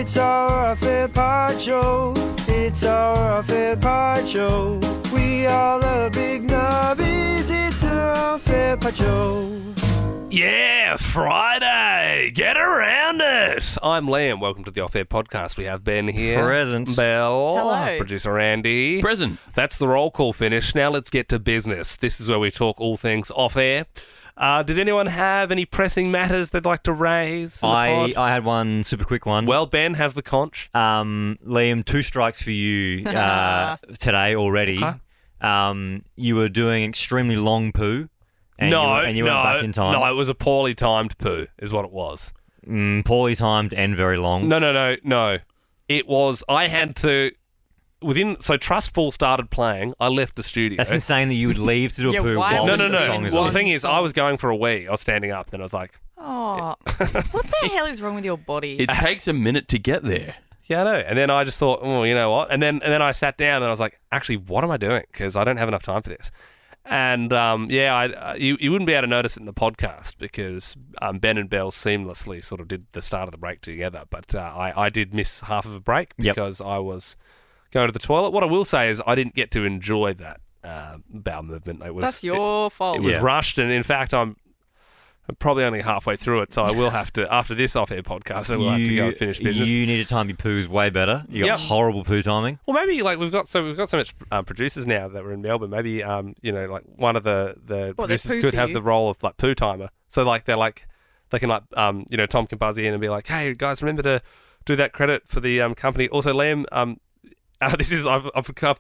It's our Unfair Pod Show. It's our Unfair Pod Show. We are the big nubbies. It's our Unfair Pod Show. Yeah, Friday. Get around it. I'm Liam. Welcome to the Off Air Podcast. We have Ben here. Present. Belle. Hello. Producer Andy. Present. That's the roll call finish. Now let's get to business. This is where we talk all things off air. Did anyone have any pressing matters they'd like to raise? I had one super quick one. Well, Ben, have the conch. Liam, 2 strikes for you today already. Okay. You were doing extremely long poo. And you went back in time. No, it was a poorly timed poo, is what it was. Poorly timed and very long. No. It was, I had to, so Trustful started playing, I left the studio. That's insane that you would leave to do a Yeah, poo why while would the you? song is Well, on. the thing is, I was going for a wee. I was standing up, and I was like, Oh, what the hell is wrong with your body? It takes a minute to get there. yeah, I know. And then I just thought, oh, you know what? And then I sat down, and I was like, actually, what am I doing? Because I don't have enough time for this. And you wouldn't be able to notice it in the podcast because Ben and Belle seamlessly sort of did the start of the break together. But I did miss half of a break because I was going to the toilet. What I will say is I didn't get to enjoy that bowel movement. That's your fault. It was rushed, and in fact, I'm probably only halfway through it, so I will have to, after this off-air podcast, I will have to go and finish business. You need to time your poos way better. You got horrible poo timing. Well, maybe we've got so much producers now that we're in Melbourne. Maybe one of the producers could have the role of like poo timer. So they can Tom can buzz in and be like, hey guys, remember to do that credit for the company. Also, Liam, this is I've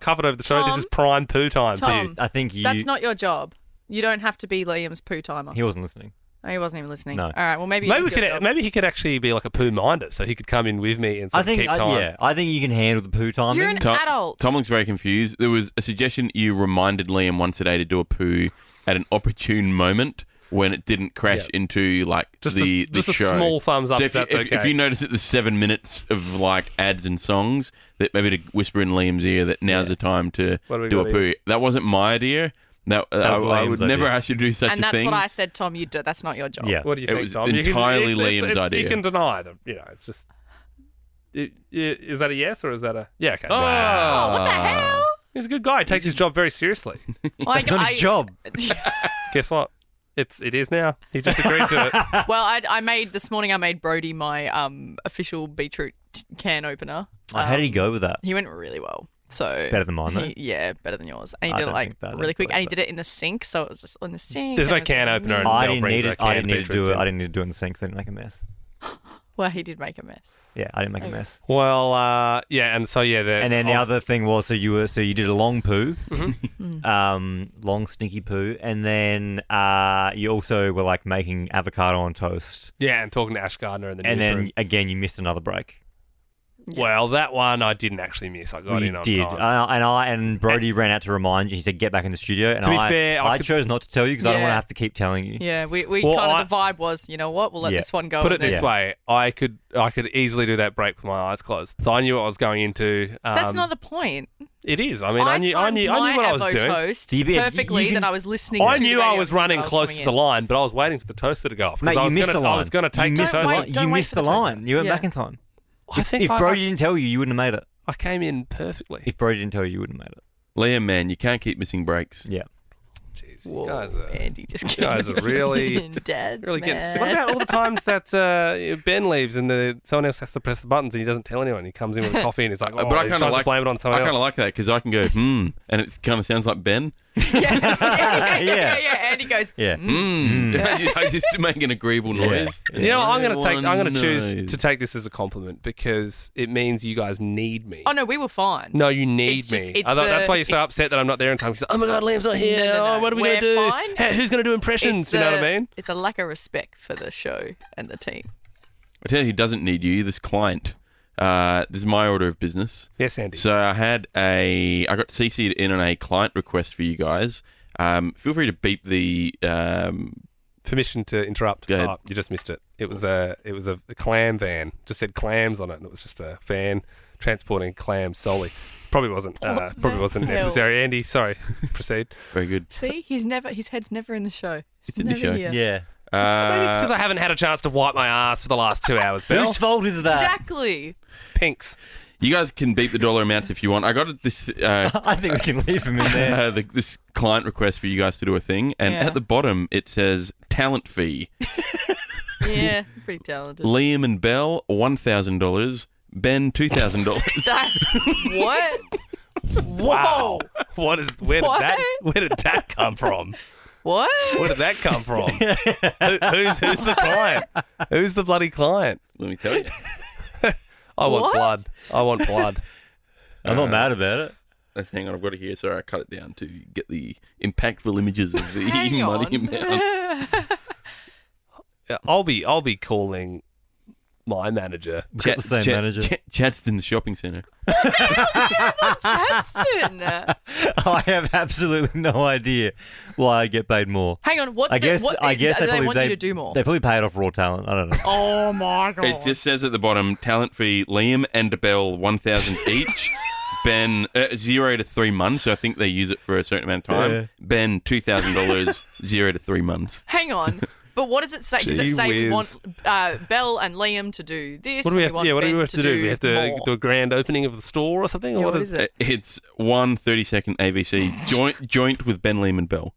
covered over the show. Tom, this is prime poo time for you. I think That's not your job. You don't have to be Liam's poo timer. He wasn't listening. Oh, he wasn't even listening. No. All right. Well, maybe Maybe he could actually be like a poo minder, so he could come in with me and sort of keep time. I think you can handle the poo timing. You're an adult. Tom looks very confused. There was a suggestion you reminded Liam once a day to do a poo at an opportune moment when it didn't crash into like the show. A small thumbs up. So if you notice that there's 7 minutes of like ads and songs, that maybe to whisper in Liam's ear that now's the time to do a poo. That wasn't my idea. I would never ask you to do such a thing. And that's what I said, Tom. You do. That's not your job. Yeah. What do you think, It was Tom? entirely Liam's idea. You can deny them. It's just. Is that a yes or is that a yeah? Okay. Oh, what the hell? He's a good guy. He takes his job very seriously. That's not his job. Guess what? It is now. He just agreed to it. Well, this morning I made Brody my official beetroot can opener. How did he go with that? He went really well. So Better than mine, though? Yeah, better than yours. And he did it don't like think that really quick. is, And he did it in the sink, so it was just in the sink. There's no and it was can like, opener in I Belle didn't brings need a it. can I of didn't need to beetroots do it. in. I didn't need to do it in the sink because I didn't make a mess. Well, he did make a mess. Yeah, I didn't make a mess. Well, and so And then the other thing was, so you did a long poo, Mm-hmm. long stinky poo, and then you also were like making avocado on toast, and talking to Ash Gardner in the and newsroom. then again you missed another break. Well, that one I didn't actually miss. I got in on time. And Brody ran out to remind you. He said, "Get back in the studio." And To be fair, I chose not to tell you because I don't want to Yeah. have to keep telling you. Yeah, we Well, kind of the vibe was, you know what, we'll let this one go. Put it and then- this way, I could easily do that break with my eyes closed. So I knew what I was going into. That's not the point. It is. I mean, I knew what I was doing. Toast So you perfectly. can- Then I was listening. I to knew the I radio was when running I was close coming to the in. line, but I was waiting for the toaster to go off Mate, because you missed the line. I was going to take the missed toaster. the line. Don't You wait missed for the the toaster. line. You went Yeah. back in time. I think If Brody didn't tell you, you wouldn't have made it. I came in perfectly. If Brody didn't tell you, you wouldn't have made it. Liam, man, you can't keep missing breaks. Yeah. Jeez, Whoa, you guys are Andy just you guys are really Dad's really getting. mad. What about all the times that Ben leaves and someone else has to press the buttons and he doesn't tell anyone? He comes in with a coffee and he's like, But I he kind tries of to blame it on someone I else. kind of like that because I can go and it kind of sounds like Ben. yeah. Andy goes, Yeah. I just make an agreeable noise. You know, I'm going Everyone to choose knows. to take this as a compliment because it means you guys need me. oh no, we were fine. No, you need It's just- me. it's That's why the- you're so upset that I'm not there in time. Because oh my god, Liam's not here. No. Oh, what are we We're going to do? fine. Hey, who's going to do impressions? It's You know a- what I mean? It's a lack of respect for the show and the team. I tell you who doesn't need you, this client. This is my order of business. Yes, Andy. So I got CC'd in on a client request for you guys. Feel free to beep the Permission to interrupt. Go ahead. Oh, you just missed it. It was a clam van. Just said clams on it, and it was just a van transporting clams solely. Probably wasn't necessary. Andy, sorry. Proceed. very good. See, his head's never in the show. It's in the never show. here. Yeah. Maybe it's because I haven't had a chance to wipe my ass for the last 2 hours, Belle. Whose fault is that? Exactly. Pink's. You guys can beat the dollar amounts if you want. I got this. I think we can leave him in there. This client request for you guys to do a thing, and Yeah. at the bottom it says talent fee. Yeah, pretty talented. Liam and Belle, $1,000. Ben, $2,000. What? Wow. Where did that come from? What? Where did that come from? Who's the client? Who's the bloody client? Let me tell you. I want What? blood. I want blood. I'm not mad about it. Hang on, I've got it here. Sorry, I cut it down to get the impactful images of the Hang money on. amount. Yeah, I'll be calling my manager. We've got the same manager. Chadston Shopping Centre. Chadston. I have absolutely no idea why I get paid more. Hang on, I guess they want you to do more? They probably pay it off raw talent. I don't know. Oh my god. It just says at the bottom, talent fee, Liam and Belle, $1,000 each. Ben, 0 to 3 months, so I think they use it for a certain amount of time. Yeah. Ben, $2,000, 0 to 3 months. Hang on. But what does it say? Does it Gee say we whiz. want Belle and Liam to do this? What do we have and to? want Yeah, what do we Ben have to do? We have to more? do a grand opening of the store or something. Yeah, Or what is it? It's one 30-second AVC joint with Ben, Liam and Belle.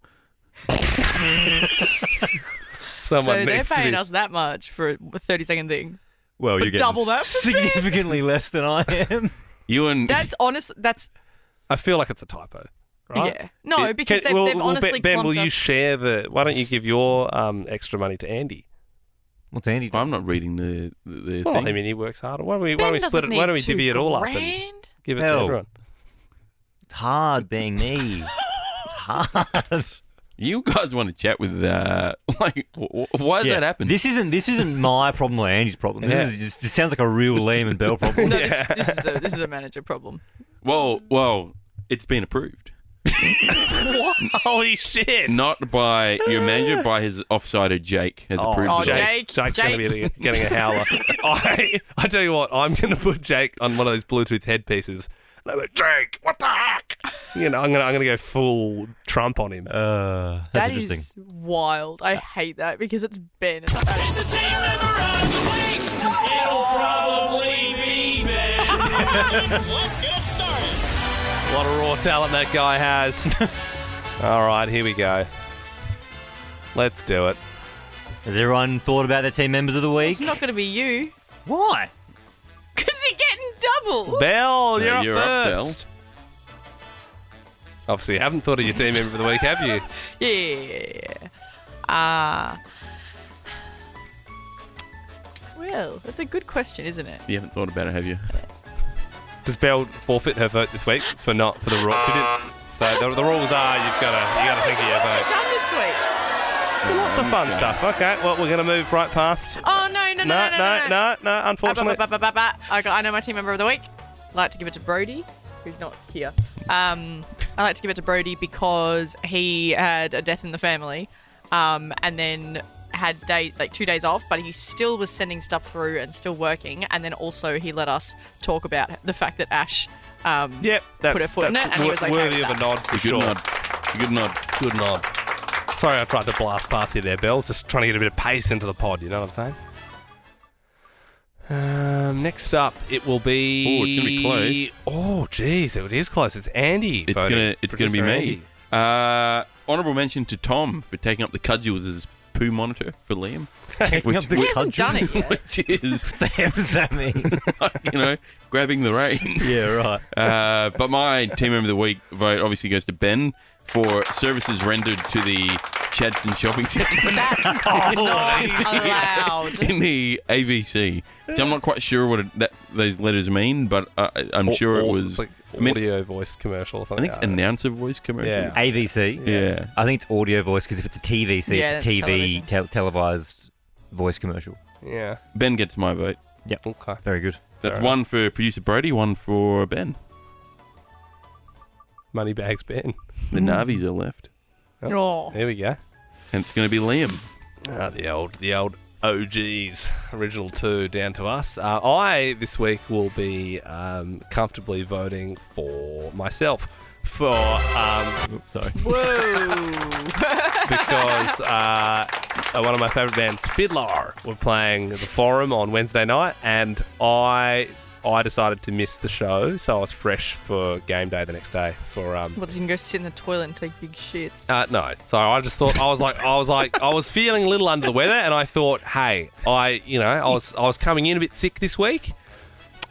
So Someone they're needs to paying be. us that much for a 30-second thing. Well, But you're getting double that for Ben? significantly less than I am. You and That's honest. That's I feel like it's a typo. Right? yeah. No, because they've honestly Ben, will clumped you us. share the? Why don't you give your extra money to Andy? What's Andy doing? I'm not reading the Well, thing. I mean, he works hard. Why don't we Ben split it? doesn't Why don't we need divvy it all up and $2,000. give it to Hell. everyone? It's hard being me. It's hard. You guys want to chat with like why does that happen? This isn't my problem or Andy's problem. This sounds like a real Liam and Belle problem. No, this is a manager problem. Well, it's been approved. Holy shit! Not by your manager, by his offsider Jake has approved Oh, it. Jake. Jake's going to be getting a howler. I tell you what, I'm going to put Jake on one of those Bluetooth headpieces. And I'm like, Jake, what the heck? You know, I'm gonna go full Trump on him. That's That interesting. is wild. I hate that because it's Ben. The team member of the week, it'll probably be Ben. Let's get started. A lot of raw talent that guy has. All right, here we go. Let's do it. Has everyone thought about their team members of the week? It's not going to be you Why? because you're getting double. Belle, No, you're you're up up, first. Obviously, you haven't thought of your team member of the week, have you? Yeah. Well, that's a good question, isn't it? You haven't thought about it, have you? Does Belle forfeit her vote this week for the rule? So the rules are you got to think of your vote. Done this week. Lots of fun stuff. Okay, well we're gonna move right past. Oh no! Unfortunately. I know my team member of the week. I like to give it to Brody, who's not here. I like to give it to Brody because he had a death in the family, and then had 2 days off, but he still was sending stuff through and still working. And then also he let us talk about the fact that Ash Yep, put her foot in it, and he was okay worthy with of a that. nod for sure. Good nod. Good nod. Sorry, I tried to blast past you there, Belle. Just trying to get a bit of pace into the pod. You know what I'm saying? Next up, it will be. Oh, it's gonna be close. Oh, geez, it is close. It's Andy. It's gonna be Producer me. Andy. Honourable mention to Tom for taking up the cudgels as poo monitor for Liam. Taking up the He hasn't done it yet. Which is, What the hell does that mean? grabbing the reins. Yeah, right. But my team member of the week vote obviously goes to Ben for services rendered to the Chadston Shopping Centre. That's not allowed. In the AVC. So I'm not quite sure what those letters mean, but I'm sure it was. Like I mean, audio voice commercial or I something. think it's announcer voice commercial. Yeah. AVC. Yeah. I think it's audio voice because if it's a TVC, Yeah, it's a that's TV televised voice commercial. Yeah. Ben gets my vote. Okay. Very good. That's Fair one for producer Brody, one for Ben. Moneybags Ben. The Navis are left. Oh. There we go. And it's going to be Liam. The old OGs, original two, down to us. I this week will be comfortably voting for myself for Oops, sorry. Whoa. because one of my favourite bands, Fiddler, were playing the Forum on Wednesday night, and I decided to miss the show, so I was fresh for game day the next day. Well, you can go sit in the toilet and take big shits. No, so I just thought I was feeling a little under the weather, and I thought, hey, I was coming in a bit sick this week.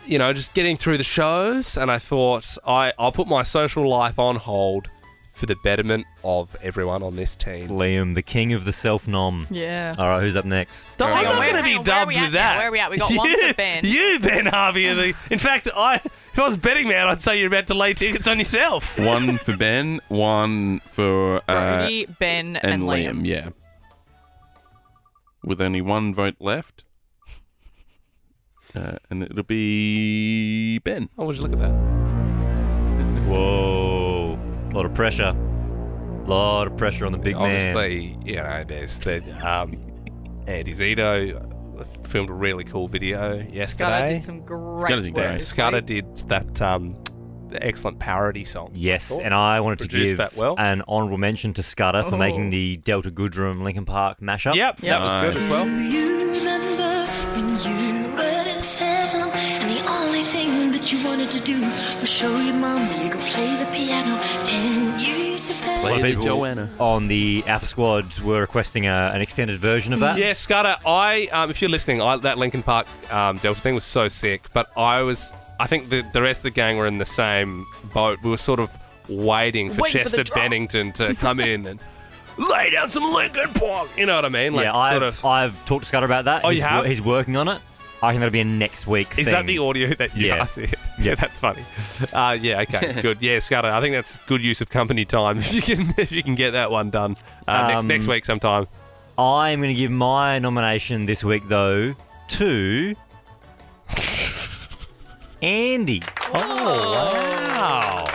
Just getting through the shows, and I thought I'll put my social life on hold for the betterment of everyone on this team. Liam, the king of the self-nom. Yeah. All right, who's up next? I'm not going to be dubbed with that. Where are we at? We got one for Ben. You, Ben Harvey. In fact, if I was betting man, I'd say you're about to lay tickets on yourself. One for Ben, one for Brody, Ben, and Liam. Yeah. With only one vote left. And it'll be Ben. Oh, would you look at that? Whoa. A lot of pressure. On the big man. Obviously, there's the Andy Zito filmed a really cool video yesterday. Scudder did some great work. Scudder did that excellent parody song. Yes, and I wanted to give that well. an honourable mention to Scudder for making the Delta Goodrum Linkin Park mashup. Yep, that was good as well. You remember when you were in 7 and the only thing that you wanted to do was show your mum that you could play the piano 10 years ago. A lot of people on the Alpha Squad were requesting an extended version of that. Yeah, Scudder, if you're listening, that Linkin Park Delta thing was so sick, but I think the rest of the gang were in the same boat. We were sort of waiting for Chester Bennington to come in and lay down some Linkin Park. You know what I mean? Yeah, I've talked to Scudder about that. Oh, you have? He's working on it. I think that'll be a next week Is thing. that the audio that you asked? Yeah, that's funny. Okay, good. Yeah, Scudder, I think that's good use of company time if you can get that one done next week sometime. I'm going to give my nomination this week, though, to Andy. Oh, wow.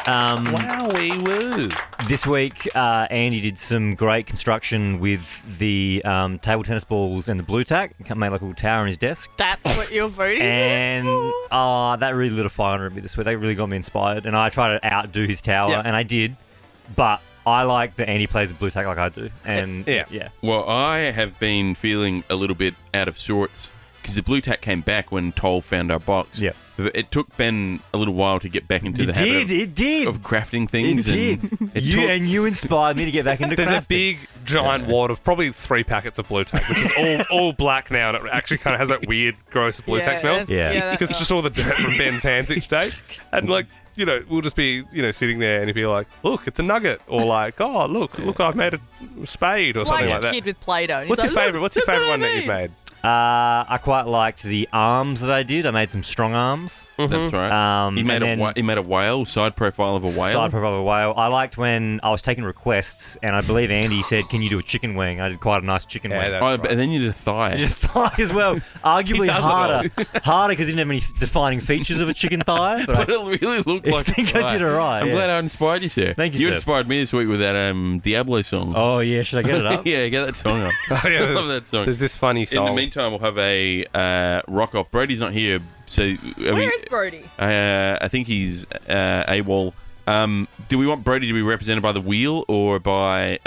Wowee woo. This week, Andy did some great construction with the table tennis balls and the blue tack. He made like a little tower on his desk. That's what you're voting and that really lit a fire under me this week. That really got me inspired. And I tried to outdo his tower, and I did. But I like that Andy plays the blue tack like I do. And yeah. Well, I have been feeling a little bit out of sorts because the blue tack came back when Toll found our box. Yeah. It took Ben a little while to get back into the habit of crafting things. You inspired me to get back into crafting. There's a big, giant wad of probably 3 packets of blue tack, which is all black now, and it actually kind of has that weird, gross blue tack smell. Because it's just all the dirt from Ben's hands each day. And we'll just be, sitting there and he'll be like, look, it's a nugget. Or like, oh, look, I've made a spade or something like that. Like a kid with Play-Doh. What's your favourite one that you've made? I quite liked the arms that I did. I made some strong arms. That's right. He made a whale, side profile of a whale. Side profile of a whale. I liked when I was taking requests, and I believe Andy said, "Can you do a chicken wing?" I did quite a nice chicken wing. That's right. And then you did a thigh. I did a thigh as well. Arguably harder because it didn't have any defining features of a chicken thigh. But it really looked like. I think I did all right. I'm glad I inspired you, sir. Thank you. You sir. inspired me this week with that Diablo song. Oh yeah, should I get it up? Yeah, get that song up. I love that song. There's this funny song. In the meantime, we'll have a rock off. Brody's not here, so Where is Brody? I think he's AWOL. Do we want Brody to be represented by the wheel or by?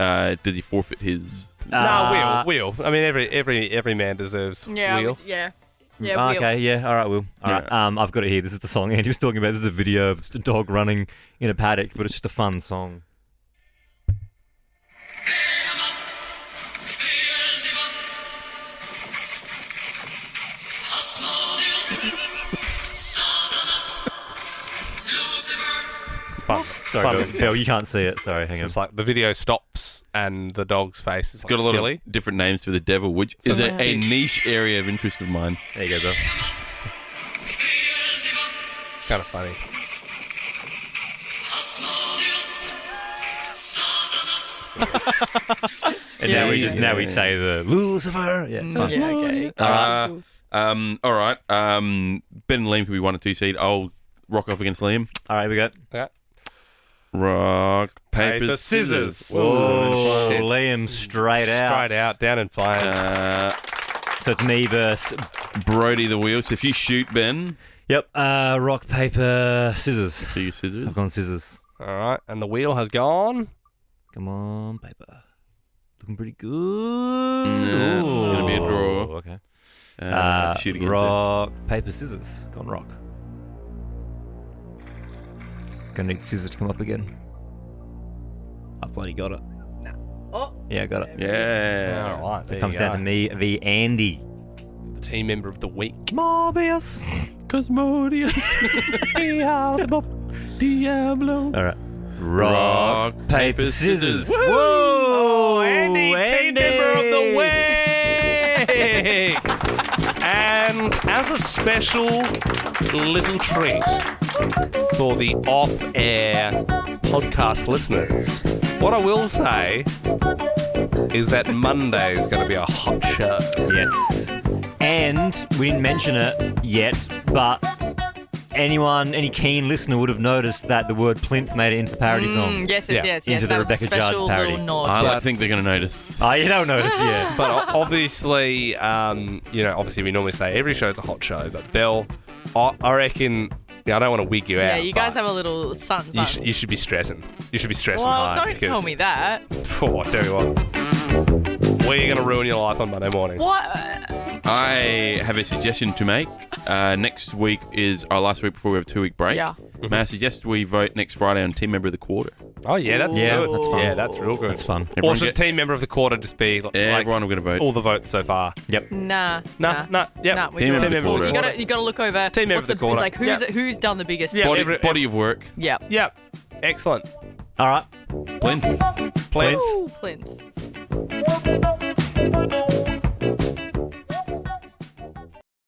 Does he forfeit his? No, wheel. I mean, every man deserves wheel. Yeah, wheel. Okay, yeah, all right, Will. All right, I've got it here. This is the song Andy was talking about. This is a video of just a dog running in a paddock, but it's just a fun song. Sorry, Belle, you can't see it. Sorry, hang on. It's like the video stops and the dog's face is got a lot of different names for the devil, which is a niche area of interest of mine. There you go, Belle. It's kind of funny. And now we say the Lucifer. Yeah, it's fine. Yeah, okay. All right. Ben and Liam could be 1 or 2 seed. I'll rock off against Liam. All right, we go. Okay. Rock, paper, scissors. Whoa, Liam straight out. Straight out, down in flames. So it's me versus Brody the wheel. So if you shoot, Ben. Yep. Rock, paper, scissors. So you scissors. I've gone scissors. All right, and the wheel has gone. Come on, paper. Looking pretty good. No, it's going to be a draw. Okay. Shoot against rock, paper, scissors. Gone rock. Gonna need scissors to come up again. I bloody got it. Oh. Yeah, I got it. Yeah. All right. So it comes down to me, the Andy. The team member of the week. Morbius. Cosmodius. Diablo. All right. Rock, paper, scissors. Woo! Oh, Andy, team member of the week. And as a special little treat for the off-air podcast listeners, what I will say is that Monday is going to be a hot show. Yes. And we didn't mention it yet, but any keen listener would have noticed that the word plinth made it into the parody song. Yes. Into That the was Rebecca a special Judd parody. little nod. I think they're going to notice. Oh, you don't notice, yeah. But obviously, obviously we normally say every show's a hot show, but Belle, I reckon, I don't want to wig you out. Yeah, you guys but have a little sun. You should be stressing. You should be stressing Well, hard. don't tell me that. Oh, I tell you what. We're going to ruin your life on Monday morning. What? I have a suggestion to make. Next week is our last week before we have a 2-week break. Yeah. May I suggest we vote next Friday on Team Member of the Quarter? Oh, yeah, that's Yeah, good. that's fun. Yeah, that's real good. That's fun. Or Everyone should get- team member of the quarter just be like everyone are going to vote. all the votes so far? Yep. Nah. Nah, yep. Nah, we're Team doing member it. of the quarter. You gotta look over. Team member what's of the quarter. Like who's done the biggest? Yeah. Body of work. Yep. Yep. Excellent. All right. Plinth. Plinth. Woo, Plinth.